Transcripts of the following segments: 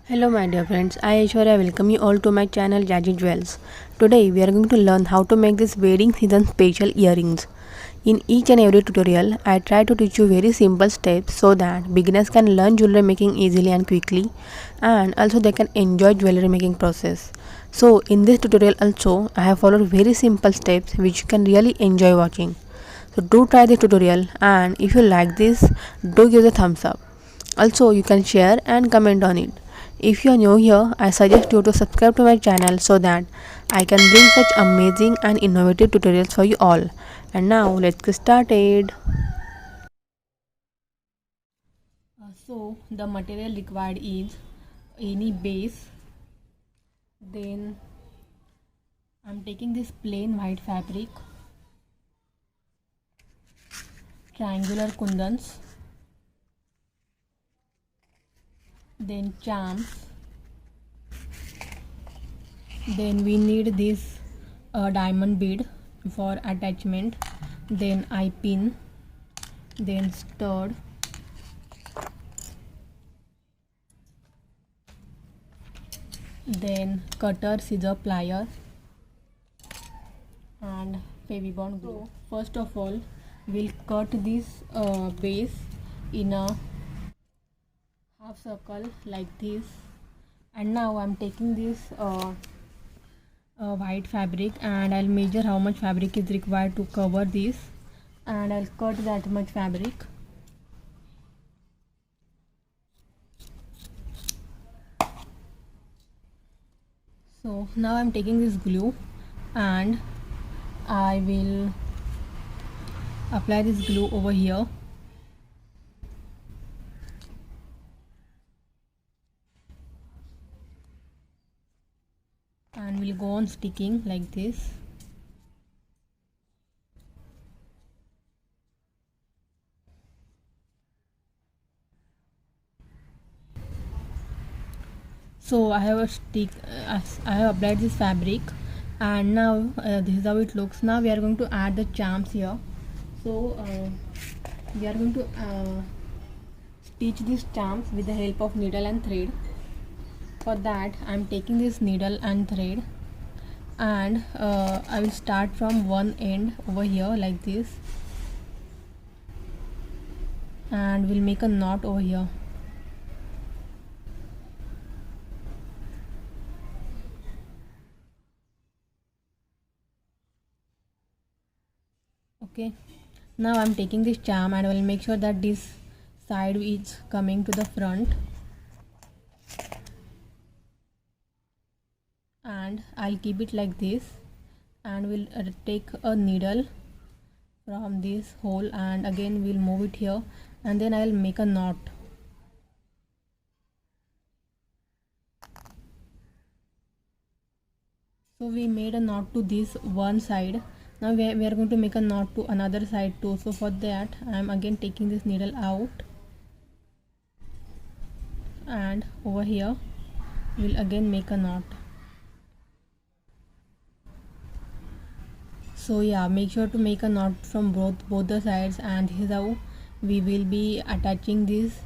Hello my dear friends, I Aishwarya welcome you all to my channel Jazzy Jewels. Today we are going to learn how to make this wedding season special earrings. In each and every tutorial, I try to teach you very simple steps so that beginners can learn jewelry making easily and quickly, and also they can enjoy jewelry making process. So in this tutorial also, I have followed very simple steps which you can really enjoy watching. So do try this tutorial, and if you like this, do give the thumbs up. Also you can share and comment on it. If you are new here, I suggest you to subscribe to my channel so that I can bring such amazing and innovative tutorials for you all. And now let's get started. So the material required is any base. Then I'm taking this plain white fabric, triangular kundans, then charms, then we need this diamond bead for attachment, then eye pin, then stud, then cutter, scissor, plier, and Fevibond glue. So first of all, we'll cut this base in a half circle like this. And now I'm taking this white fabric, and I'll measure how much fabric is required to cover this, and I'll cut that much fabric. So now I'm taking this glue, and I will apply this glue over here. And we'll go on sticking like this. So I have I have applied this fabric, and now this is how it looks. Now we are going to add the charms here. So we are going to stitch these charms with the help of needle and thread. For that I am taking this needle and thread, and I will start from one end over here like this, and we'll make a knot over here. Okay, now I'm taking this charm, and I will make sure that this side is coming to the front, and I'll keep it like this, and we'll take a needle from this hole, and again we'll move it here, and then I'll make a knot. So we made a knot to this one side. Now we are going to make a knot to another side too. So for that I am again taking this needle out, and over here we'll again make a knot. So yeah, make sure to make a knot from both the sides, and this is how we will be attaching these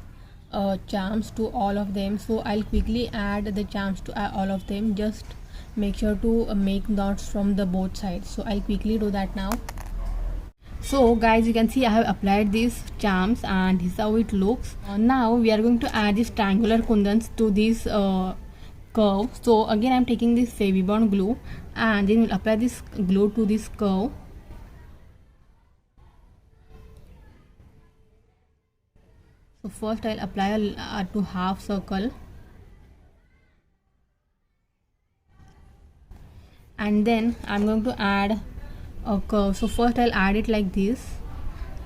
charms to all of them. So I'll quickly add the charms to all of them. Just make sure to make knots from the both sides. So I'll quickly do that now. So guys, you can see I have applied these charms, and this is how it looks. Now we are going to add these triangular kundans to this curve. So again I'm taking this Fevibond glue, and then we'll apply this glue to this curve. So first I'll apply to half circle, and then I'm going to add a curve. So first I'll add it like this,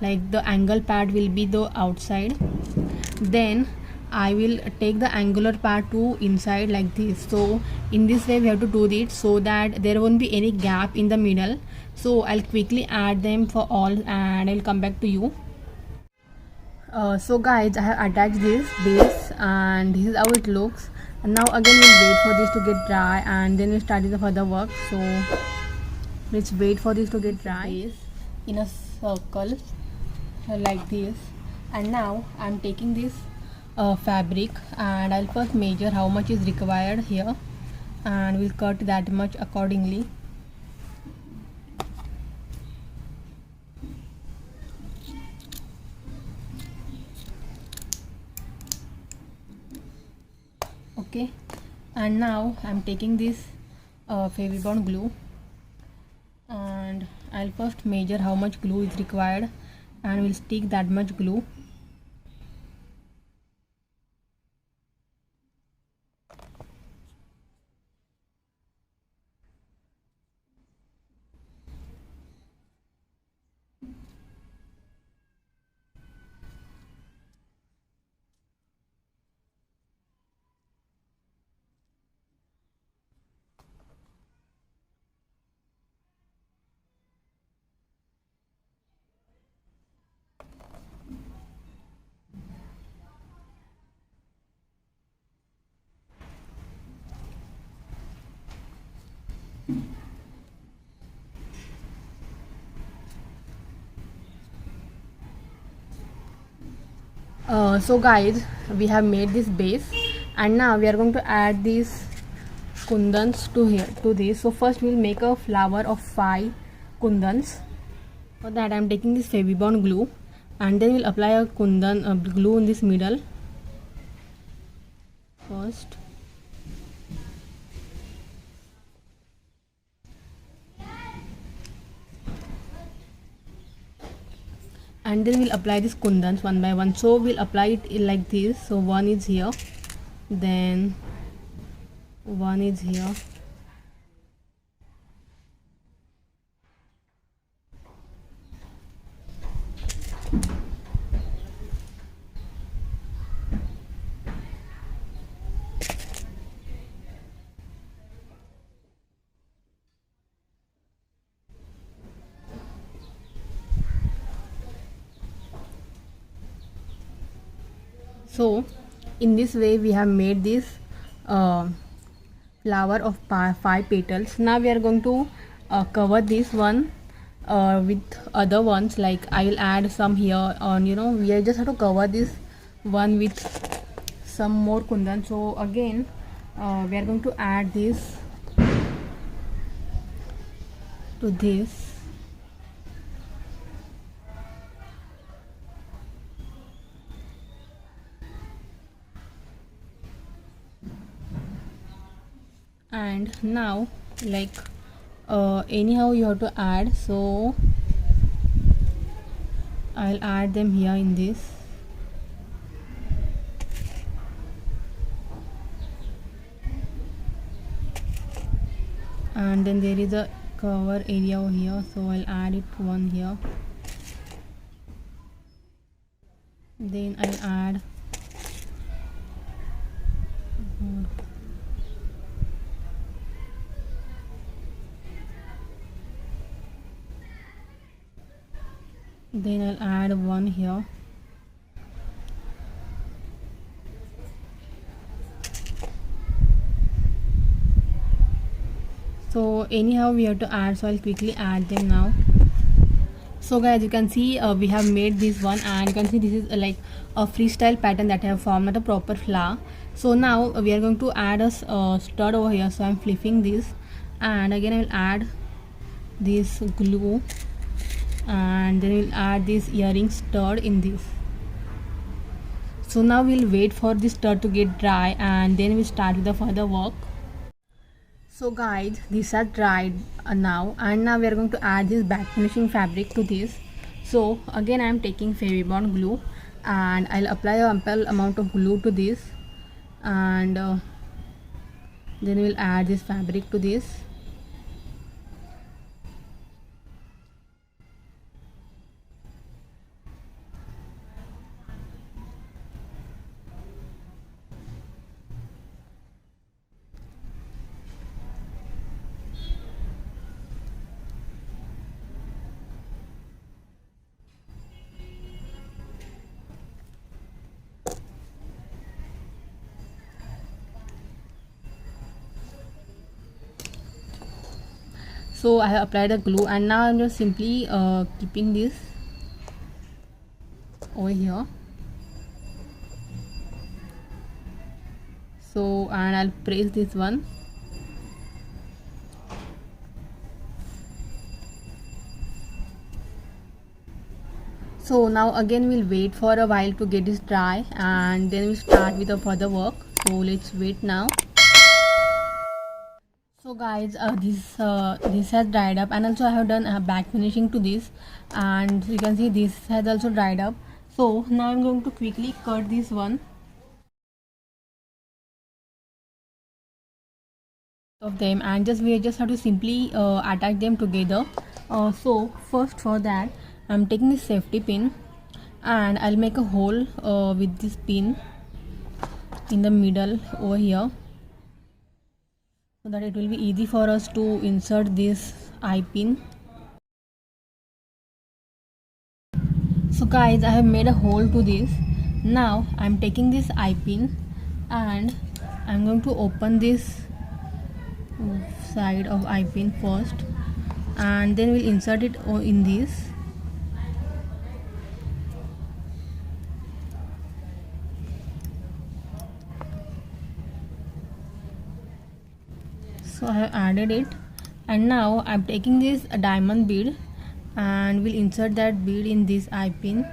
like the angle part will be the outside, then I will take the angular part to inside like this. So in this way we have to do it so that there won't be any gap in the middle. So I'll quickly add them for all, and I'll come back to you. So guys, I have attached this base, and this is how it looks. And now again we'll wait for this to get dry, and then we'll start the further work. So let's wait for this to get dry. In a circle, like this. And now I'm taking this fabric, and I'll first measure how much is required here, and we'll cut that much accordingly. Okay, and now I'm taking this Fevibond glue, and I'll first measure how much glue is required, and we'll stick that much glue. So guys, we have made this base, and now we are going to add these kundans to this. So first we'll make a flower of 5 kundans. For that I'm taking this Fevibond glue, and then we'll apply a kundan glue in this middle first. And then we'll apply these kundans one by one. So we'll apply it like this. So one is here, then one is here, so in this way we have made this flower of 5 petals. Now we are going to cover this one with other ones. Like I will add some here on, we just have to cover this one with some more kundan. So again we are going to add this to this. And now like anyhow you have to add, so I'll add them here in this. And then there is a cover area over here, so I'll add it one here. Then I'll add one here. So anyhow we have to add, so I'll quickly add them now. So guys, you can see we have made this one, and you can see this is like a freestyle pattern that I have formed, not a proper flower. So now we are going to add a stud over here, so I'm flipping this, and again I will add this glue, and then we'll add this earring stud in this. So now we'll wait for this stud to get dry, and then we'll start with the further work. So guys, these are dried now, and now we are going to add this back finishing fabric to this. So again I am taking Fevibond glue, and I'll apply a ample amount of glue to this, and then we'll add this fabric to this. So I have applied the glue, and now I'm just simply keeping this over here. So, and I'll press this one. So now again we'll wait for a while to get this dry, and then we'll start with the further work. So let's wait now. So guys, this has dried up, and also I have done a back finishing to this, and you can see this has also dried up. So now I'm going to quickly cut this one of them, and we just have to simply attach them together. So first for that, I'm taking this safety pin, and I'll make a hole with this pin in the middle over here, so that it will be easy for us to insert this eye pin. So guys, I have made a hole to this. Now I'm taking this eye pin, and I'm going to open this side of eye pin first, and then we'll insert it in this. So I have added it, and now I'm taking this diamond bead, and we'll insert that bead in this eye pin.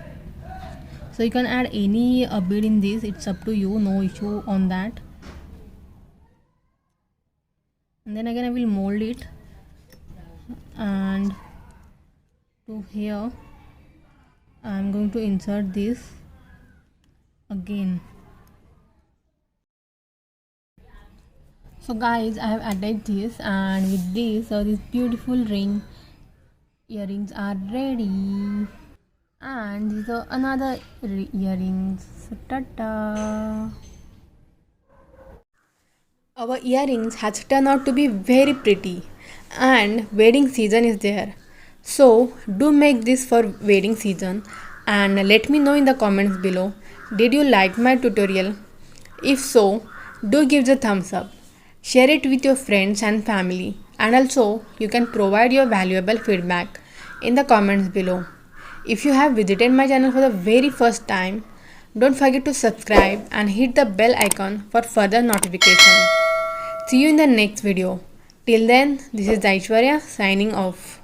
So you can add any bead in this, it's up to you, no issue on that. And then again I will mold it, and to here I'm going to insert this again. So guys, I have added this, and with this these beautiful earrings are ready. And these are another earrings. So, ta-ta! Our earrings has turned out to be very pretty, and wedding season is there. So do make this for wedding season, and let me know in the comments below. Did you like my tutorial? If so, do give the thumbs up. Share it with your friends and family, and also you can provide your valuable feedback in the comments below. If you have visited my channel for the very first time, don't forget to subscribe and hit the bell icon for further notifications. See you in the next video. Till then, this is Aishwarya signing off.